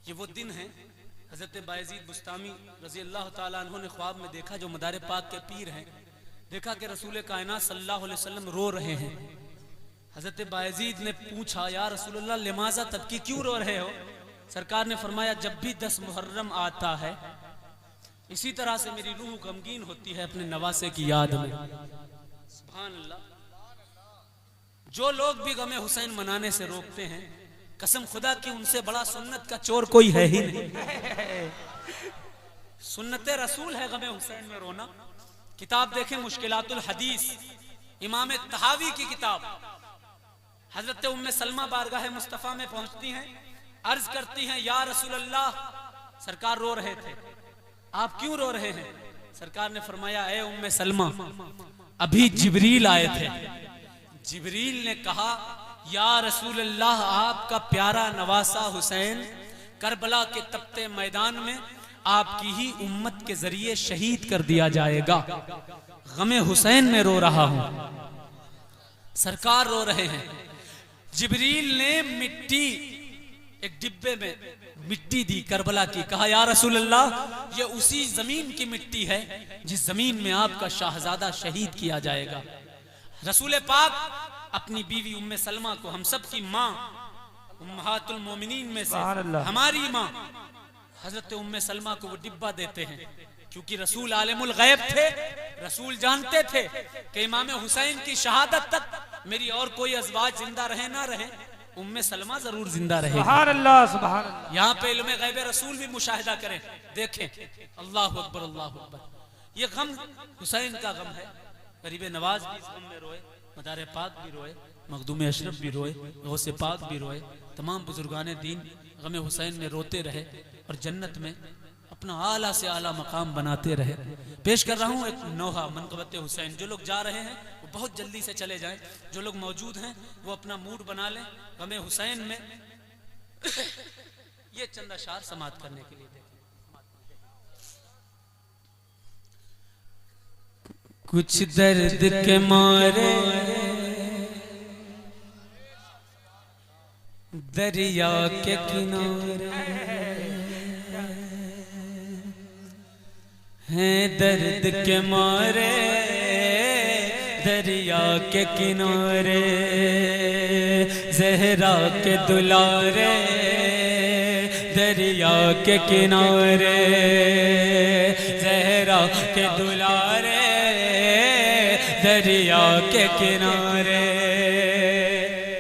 ये वो दिन है हजरत बायजीद बुस्तामी रजी अल्लाह ताला अन्हु ने ख्वाब में देखा, जो मदार पाक के पीर हैं। देखा कि रसूल कायनात सल्लल्लाहु अलैहि वसल्लम रो रहे हैं। हजरत बायजीद ने पूछा, या रसूलल्लाह लिमाजा तबकी, क्यों रो रहे हो? सरकार ने फरमाया, जब भी 10 मुहर्रम आता है इसी तरह से मेरी रूह गमगीन होती है अपने नवासे की याद में। सुभान अल्लाह। जो लोग भी गमे हुसैन मनाने से रोकते हैं, कसम खुदा की उनसे बड़ा सुन्नत का चोर कोई है ही नहीं। सुन्नत रसूल है गमे हुसैन में रोना। किताब देखें मुश्किलातुल हदीस, इमाम तहावी की किताब। हजरत उम्मे सलमा बारगाह मुस्तफ़ा में पहुंचती हैं, अर्ज करती हैं, या रसूल अल्लाह, सरकार रो रहे थे, आप क्यों रो रहे हैं? सरकार ने फरमाया, ए उम्मे सलमा, अभी जिब्रील आए थे। जिब्रील ने कहा, या रसूल अल्लाह, आपका प्यारा नवासा हुसैन करबला के तपते मैदान में आपकी ही उम्मत के जरिए शहीद कर दिया जाएगा। गमे हुसैन में रो रहा हूं। सरकार रो रहे हैं। जिब्रील ने मिट्टी, एक डिब्बे में मिट्टी दी करबला की। कहा, या रसूल अल्लाह, ये उसी जमीन की मिट्टी है जिस जमीन में आपका शाहजादा शहीद किया जाएगा। रसूल पाक अपनी बीवी उम्मे सलमा को, हम सब की माँ, उम्महातुल मोमिनीन में से हमारी माँ हजरत उम्मे सलमा को वो डिब्बा देते हैं, क्योंकि रसूल आलिमुल गैब थे। रसूल जानते थे कि इमाम हुसैन की शहादत तक मेरी और कोई अज़वाज जिंदा रहे ना रहे, उम्मे सलमा जरूर जिंदा रहे। सुभान अल्लाह, सुभान अल्लाह। यहाँ पे इल्मे गैब रसूल भी मुशाहिदा करें, देखें। अल्लाहु अकबर, अल्लाहु अकबर। ये गम हुसैन का गम है। गरीब नवाज भी इस गम में रोए, मदार पाक भी रोए, मखदूम अशरफ भी रोए, गौसे पाक भी रोए, तमाम बुजुर्गाने दीन गम हुसैन में रोते रहे और जन्नत में अपना आला से आला मकाम बनाते रहे। पेश कर रहा हूँ एक नोहा मनक़बत हुसैन। जो लोग जा रहे हैं वो बहुत जल्दी से चले जाएं, जो लोग मौजूद हैं वो अपना मूड बना लें गम हुसैन में। ये चंद अशार समाप्त करने के लिए देखें। कुछ दर्द के मारे दरिया के किनारे हैं, दर्द के मारे दरिया के किनारे, ज़हरा के दुलारे दरिया के किनारे, ज़हरा के दुलारे दरिया के किनारे।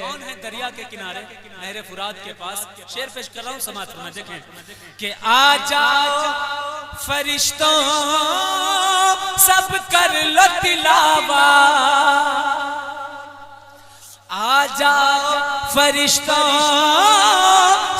कौन है दरिया के किनारे? नहरे फुरात के पास। शेर पेश कर रहा हूं, समाज में देखें कि आ जाओ फरिश्तों सब कर लो तिलावा, आ जाओ फरिश्तों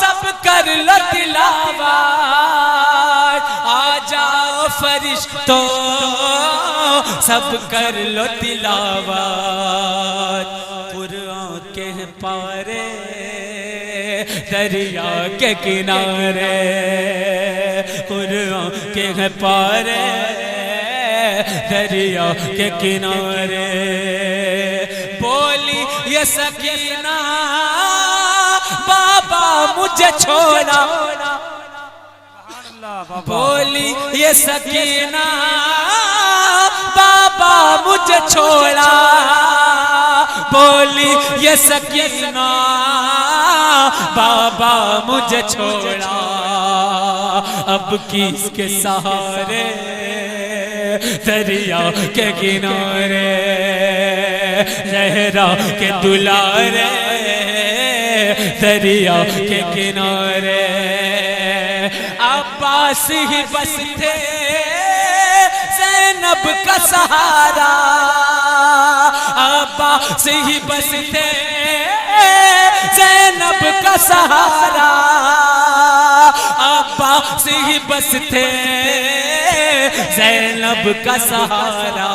सब कर लो तिलावा, आ जाओ फरिश्तों सब कर लो तिलावा। कुरान के पारे दरिया के किनारे, कुरान के पारे दरिया के किनारे। बोली ये सकीना, बाबा मुझे छोड़ा, बोली ये सकीना, बाबा मुझे छोड़ा, बोली ये सकीना, बाबा मुझे छोड़ा। अब किसके सहारे दरिया के किनारे, ज़हरा के दुलारे दरिया के किनारे। अब्बास ही बस थे ज़ैनब का सहारा, अब्बास ही बस थे ज़ैनब का सहारा, अब्बास ही बस थे ज़ैनब का सहारा।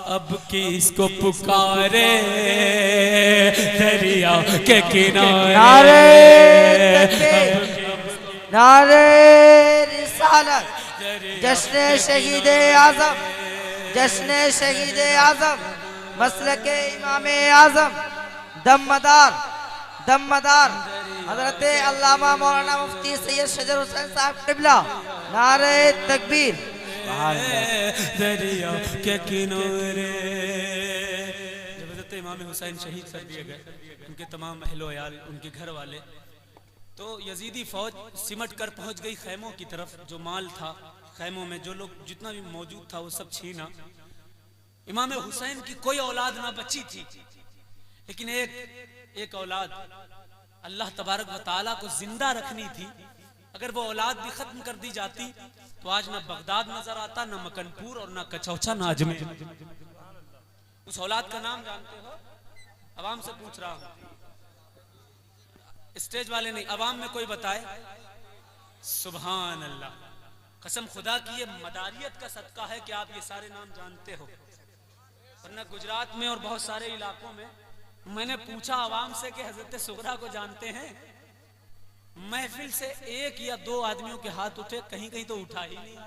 अब किसको पुकारे दरिया के किनारे, नारे रिसालत, जश्न शहीद आज़म, जश्न शहीद आज़म, मसलके इमाम आज़म, दमदार दमदार हजरत अल्लामा मौलाना मुफ्ती सैयद शजर हुसैन साहब क़िबला, नारे तकबीर। दरिया के किनारे जब हजरत इमाम हुसैन शहीद कर दिए गए, उनके तमाम अहलो याल, उनके घर वाले, तो यजीदी फौज सिमट कर पहुंच गई खैमों की तरफ। जो माल था खैमों में, जो लोग जितना भी मौजूद था वो सब छीना। इमाम हुसैन की कोई औलाद ना बची थी, लेकिन एक औलाद अल्लाह तबारक व तआला को जिंदा रखनी थी। अगर वो औलाद भी खत्म कर दी जाती तो आज ना बगदाद नजर आता, ना मकनपुर और ना कचौचा, ना अजमेर। उस औलाद का नाम जानते हो? अवाम से पूछ रहा हूं, स्टेज वाले नहीं, अवाम में कोई बताए। सुभान अल्लाह, कसम खुदा की ये मदारियत का सदका है कि आप ये सारे नाम जानते हो, वरना गुजरात में और बहुत सारे इलाकों में मैंने पूछा अवाम से कि हजरत सुगरा को जानते हैं? महफिल से एक या दो आदमियों के हाथ उठे, कहीं कहीं तो उठा ही नहीं।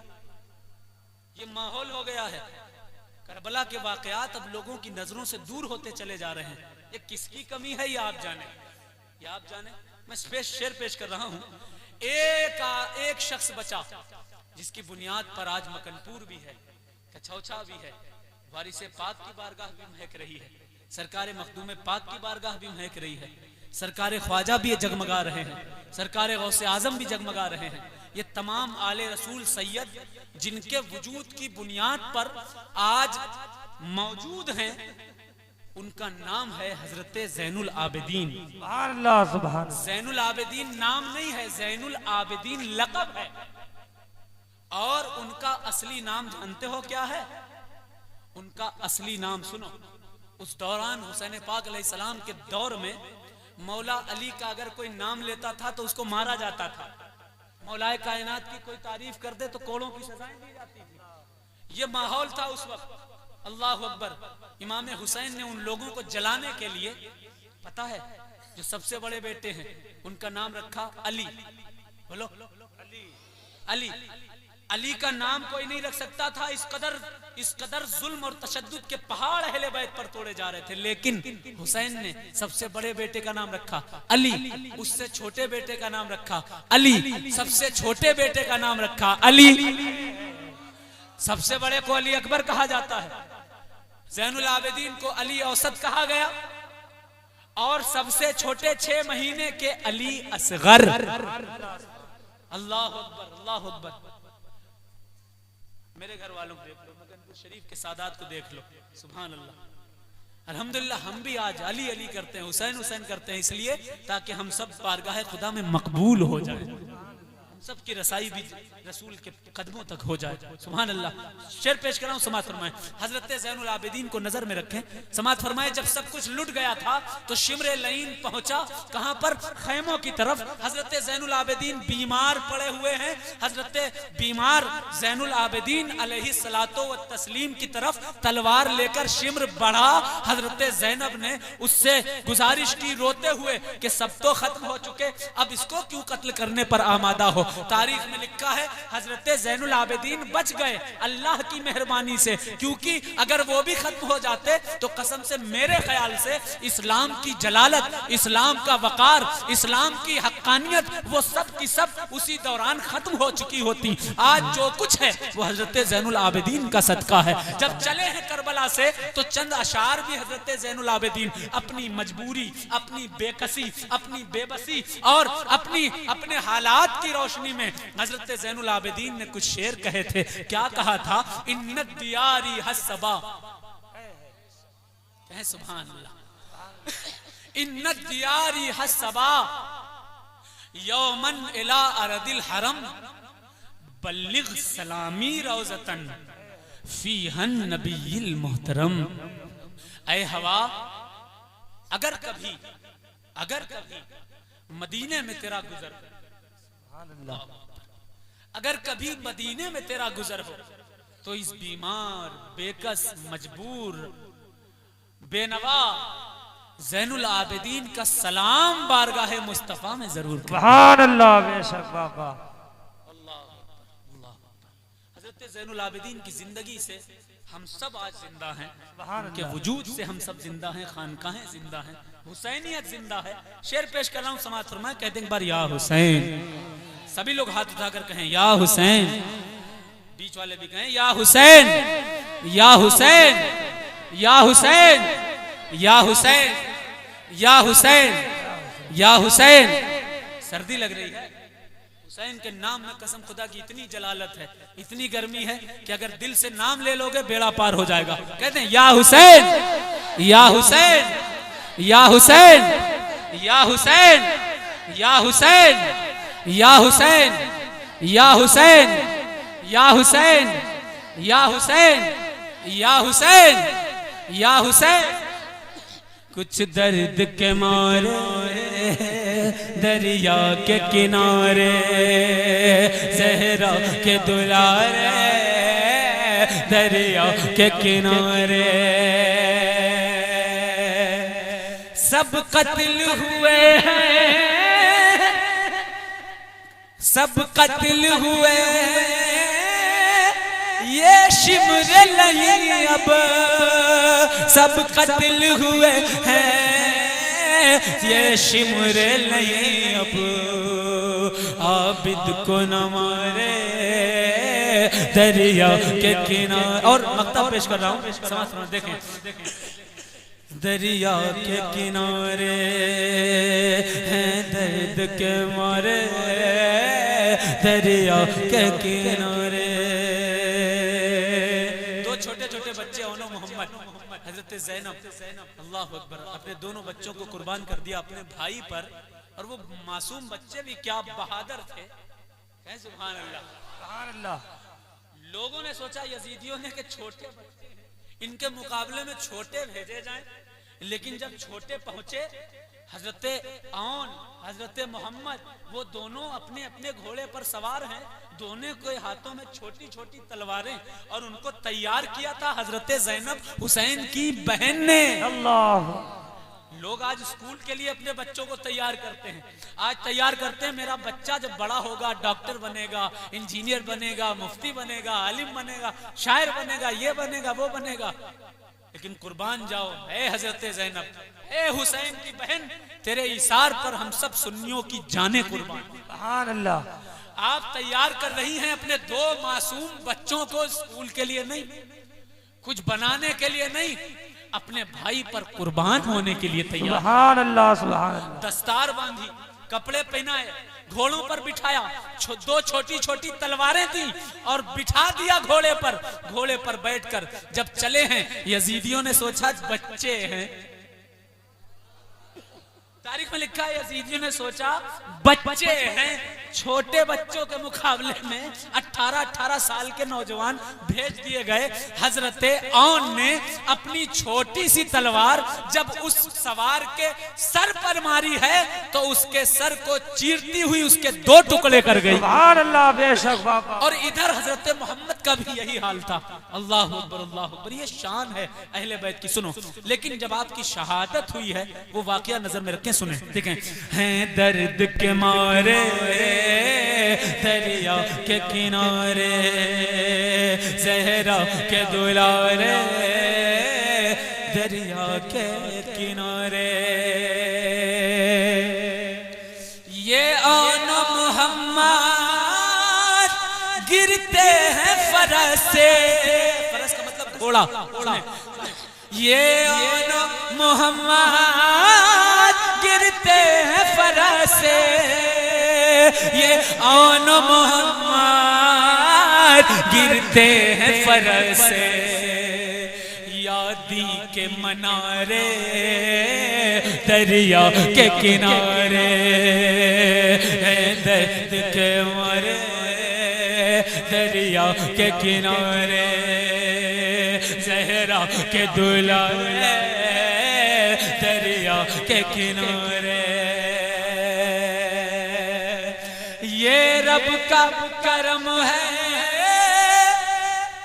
ये माहौल हो गया है। करबला के वाकयात अब लोगों की नजरों से दूर होते चले जा रहे हैं। ये किसकी कमी है ये आप जाने, ये आप जाने। मैं शेर पेश कर रहा हूं। एक शख्स बचा जिसकी बुनियाद पर आज मकनपुर भी है, कचौचा भी है, वारिसे पाक की बारगाह भी महक रही है, सरकार मखदूम पाक की बारगाह भी महक रही है, सरकार ख्वाजा भी जगमगा रहे हैं, सरकार गौसे आजम भी जगमगा रहे हैं। ये तमाम आले रसूल सैयद जिनके वजूद की बुनियाद पर आज मौजूद हैं, उनका नाम है हजरत ज़ैनुल आबिदीन। ज़ैनुल आबिदीन नाम नहीं है, ज़ैनुल आबिदीन लक़ब है। और उनका असली नाम जानते हो क्या है? उनका असली नाम सुनो। उस दौरान हुसैन पाक अलैहिस्सलाम के दौर में मौला अली का अगर कोई नाम लेता था तो उसको मारा जाता था। मौलाए कायनात की कोई तारीफ कर दे तो कोड़ों की सजाएं दी जाती थी। ये माहौल था उस वक्त। अल्लाह अकबर। इमाम हुसैन ने उन लोगों को जलाने के लिए, पता है, जो सबसे बड़े बेटे हैं उनका नाम रखा अली। बोलो अली। अली का नाम कोई नहीं रख सकता था। इस कदर जुल्म और तशद्दुद के पहाड़ अहले बैत पर तोड़े जा रहे थे, लेकिन हुसैन ने सबसे बड़े बेटे का नाम रखा अली, उससे छोटे बेटे का नाम रखा अली, सबसे छोटे बेटे का नाम रखा अली, सबसे बड़े को अली अकबर कहा जाता है, ज़ैनुल आबिदीन को अली औसत कहा गया, और सबसे छोटे 6 महीने के अली असगर। अल्लाह अकबर, अल्लाह अकबर। मेरे घर वालों को देख लो, मकनपुर शरीफ के सादात को देख लो, सुभान अल्लाह। अल्हम्दुलिल्लाह हम भी आज अली अली करते हैं, हुसैन हुसैन करते हैं, इसलिए ताकि हम सब बारगाह खुदा में मकबूल हो जाए, हम सब की रसाई भी रसूल के कदमों तक हो जाए। सुभान अल्लाह। शेर पेश कर रहा हूं, समात फरमाएं। हजरत ज़ैनुल आबिदीन को नजर में रखें। समात फरमाएं, जब सब कुछ लुट गया था तो शिमरे लईन पहुंचा, कहां पर? खैमों की तरफ। हजरत ज़ैनुल आबिदीन बीमार पड़े हुए हैं। हजरत बीमार ज़ैनुल आबिदीन अलैहिस्सलातो व तस्लीम की तरफ तलवार लेकर शिमर बढ़ा। हजरत ज़ैनब ने उससे गुजारिश की रोते हुए कि सब तो खत्म हो चुके, अब इसको क्यों कत्ल करने पर आमादा हो। तारीख में लिखा है हजरत ज़ैनुल आबिदीन बच गए अल्लाह की मेहरबानी से, क्योंकि अगर वो भी खत्म हो जाते तो कसम से मेरे ख्याल से इस्लाम की जलालत, इस्लाम का वकार, इस्लाम की हक्कानियत वो सब की सब उसी दौरान खत्म हो चुकी होती। आज जो कुछ है वो हजरत ज़ैनुल आबिदीन का सदका है। जब चले हैं करबला से तो चंद अशार भी हजरत ज़ैनुल आबिदीन अपनी मजबूरी, अपनी बेकसी, अपनी बेबसी और अपने हालात की रोशनी में हजरत ज़ैनुल आबिदीन ने कुछ शेर कहे थे। क्या कहा था? इन्नत दियारी हस्सबा, कहे सुभान अल्लाह। इन्नत दियारी हस्सबा यौमन इला अरदिल हरम बल्लिग सलामी रौज़तन फीहन नबील मोहतरम। ऐ हवा, अगर कभी मदीने में तेरा गुजर, अगर कभी मदीने में तेरा गुजर हो तो इस बीमार, बेकस, मजबूर, बेनवा ज़ैनुल आबिदीन का सलाम बारगाह मुस्तफा में जरूर। सुभान अल्लाह, बेशक बाबा। हजरत ज़ैनुल आबिदीन की जिंदगी से हम सब आज जिंदा हैं, उनके वजूद से हम सब जिंदा हैं, खानकाहें जिंदा हैं। हुसैनियत जिंदा है। शेर पेश कर रहा हूं, समाज फरमाए, कहते हैं एक बार या हुसैन। सभी लोग हाथ उठाकर कहें या हुसैन। बीच वाले भी कहें या हुसैन, या हुसैन, या हुसैन, या हुसैन, या हुसैन, या हुसैन। सर्दी लग रही है, हुसैन के नाम में कसम खुदा की इतनी जलालत है, इतनी गर्मी है कि अगर दिल से नाम ले लोगे बेड़ा पार हो जाएगा। कहते हैं या हुसैन, या हुसैन, या हुसैन, या हुसैन, या हुसैन, या हुसैन, या हुसैन, या हुसैन, या हुसैन, या हुसैन, या हुसैन। कुछ दर्द के मारे दरिया के किनारे, ज़हरा के दुलारे दरिया के किनारे, सब कत्ल हुए हैं, सब कत्ल हुए, ये शिमरे नहीं अब, सब कत्ल हुए हैं, ये शिमरे नहीं अब, आबिद को न मारे दरिया के किनारे। और मक्ता पेश कर रहा हूँ, समाज देखें, दरिया के किनारे हैं दर्द के मारे, दरिया के किनारे। दो छोटे छोटे बच्चे ओनो मोहम्मद, हजरत ज़ैनब, अल्लाह अकबर, अपने दोनों बच्चों को कुर्बान कर दिया अपने भाई पर। और वो मासूम बच्चे भी क्या बहादुर थे, सुभान अल्लाह, सुभान अल्लाह। लोगों ने सोचा यजीदियों ने कि छोटे बच्चे हैं, इनके मुकाबले में छोटे भेजे जाएं, लेकिन जब छोटे पहुंचे हजरत आन, हजरत मोहम्मद, वो दोनों अपने अपने घोड़े पर सवार हैं, दोनों के हाथों में छोटी छोटी तलवारें, और उनको तैयार किया था हजरत ज़ैनब हुसैन की बहन ने। अल्लाह। लोग आज स्कूल के लिए अपने बच्चों को तैयार करते हैं, आज तैयार करते हैं मेरा बच्चा जब बड़ा होगा डॉक्टर बनेगा, इंजीनियर बनेगा, मुफ्ती बनेगा, आलिम बनेगा, शायर बनेगा, ये बनेगा, वो बनेगा। लेकिन कुर्बान जाओ ए हजरत ज़ैनब, ए हुसैन की बहन, तेरे इशार पर हम सब सुन्नियों की जाने कुर्बान। सुभान अल्लाह। आप तैयार कर रही हैं अपने दो मासूम बच्चों को स्कूल के लिए नहीं, कुछ बनाने के लिए नहीं, अपने भाई पर कुर्बान होने के लिए तैयार। सुभान अल्लाह, सुभान अल्लाह। दस्तार बांधी, कपड़े पहनाए, घोड़ों पर बिठाया, दो छोटी छोटी तलवारें थी और बिठा दिया घोड़े पर। घोड़े पर बैठकर जब चले हैं, यजीदियों ने सोचा बच्चे हैं, तारीख में लिखा है यजीदियों ने सोचा बच्चे हैं, छोटे बच्चों के मुकाबले में 18-18 साल के नौजवान भेज दिए गए। हजरत आन ने अपनी छोटी सी तलवार जब उस सवार के सर पर मारी है तो उसके सर को चीरती हुई उसके दो टुकड़े कर गई। सुभान अल्लाह, बेशक बाबा। और इधर हजरत मोहम्मद का भी यही हाल था। अल्लाह अकबर, अल्लाह अकबर। ये शान है अहले बैत की। सुनो, लेकिन जब आपकी शहादत हुई है वो वाकया नजर में रखें, सुने, देखें। हैं दर्द के मारे दरिया के किनारे, ज़हरा के दुलारे दरिया के किनारे, ये आन मोहम्मद गिरते हैं फरस से। फरस का मतलब घोड़ा, घोड़ा। ये आन मोहम्मद गिरते हैं फरस से, ये आन मोहम्मद गिरते हैं फरस से, यादी के मनारे दरिया के किनारे, दर्द के मारे दरिया के किनारे, ज़हरा के दुलारे दरिया के किनारे। ये रब का करम है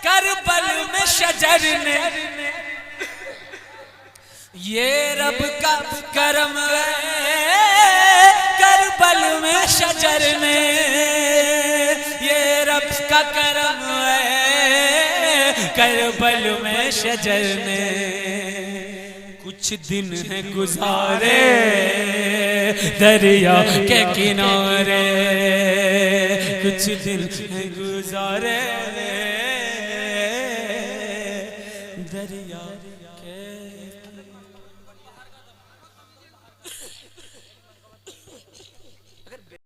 करबल में शजर ने, ये रब का करम है करबल में शजर ने, ये रब का करम है करबल में शजर ने। कुछ कुछ दिन है गुजारे दरिया के किनारे, कुछ दिन है गुजारे दरिया के।